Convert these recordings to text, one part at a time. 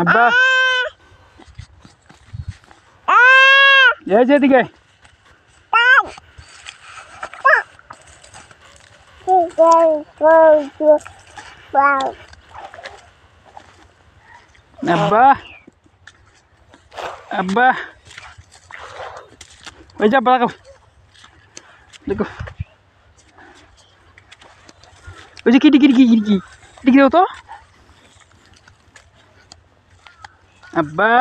আব্বা এই যে এদিকে আব্বা আব্বা ওই যা বাড়াও দেখো ওই যে কিটি দাও তো আব্বা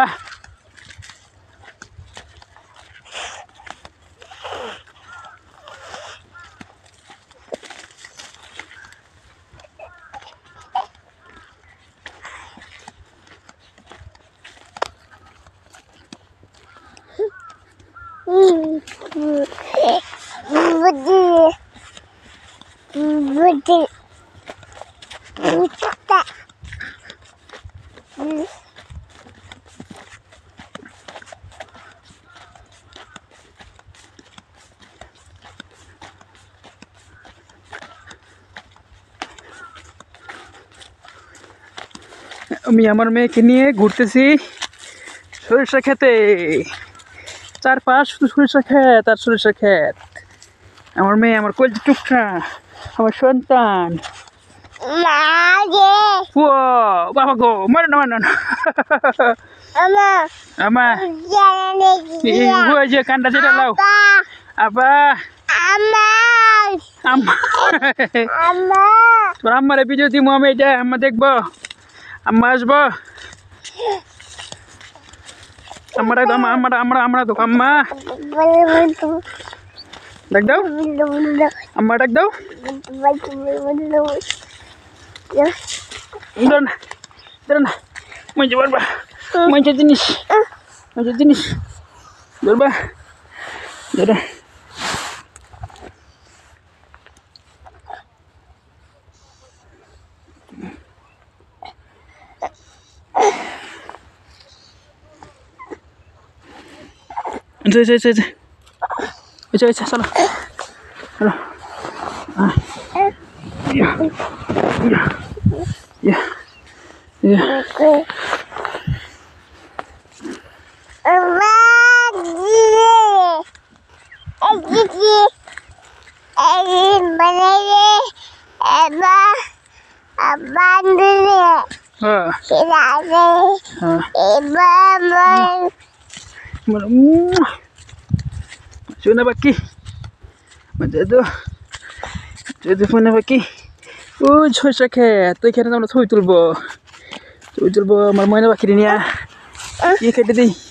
আমি আমার মেয়েকে নিয়ে ঘুরতেছি সরিষা খেতে চারপাশ শুধু সরিষা ক্ষেত আর সরিষা ক্ষেত আমার মেয়ে আমার কলজি টুকরা আমার সন্তান বাবা গো মারে না আমা ওই যে কান্ডা যেটা লাও আবা তোর আম্মারে ভিডিও দিব আমি এটা আম্মা দেখবো আম্মা আসবো আমরা তো আম্মা ডাক দাও আম্মা ডাক দাও না মঞ্জে পারবা মঞ্জের জিনিস ধরবা ধরা চলো Sudah baki, macam tu, jadi mana baki? Cuy sakit, tu kira nama tu tulbo, mar mana baki ni ya? Ini kata di.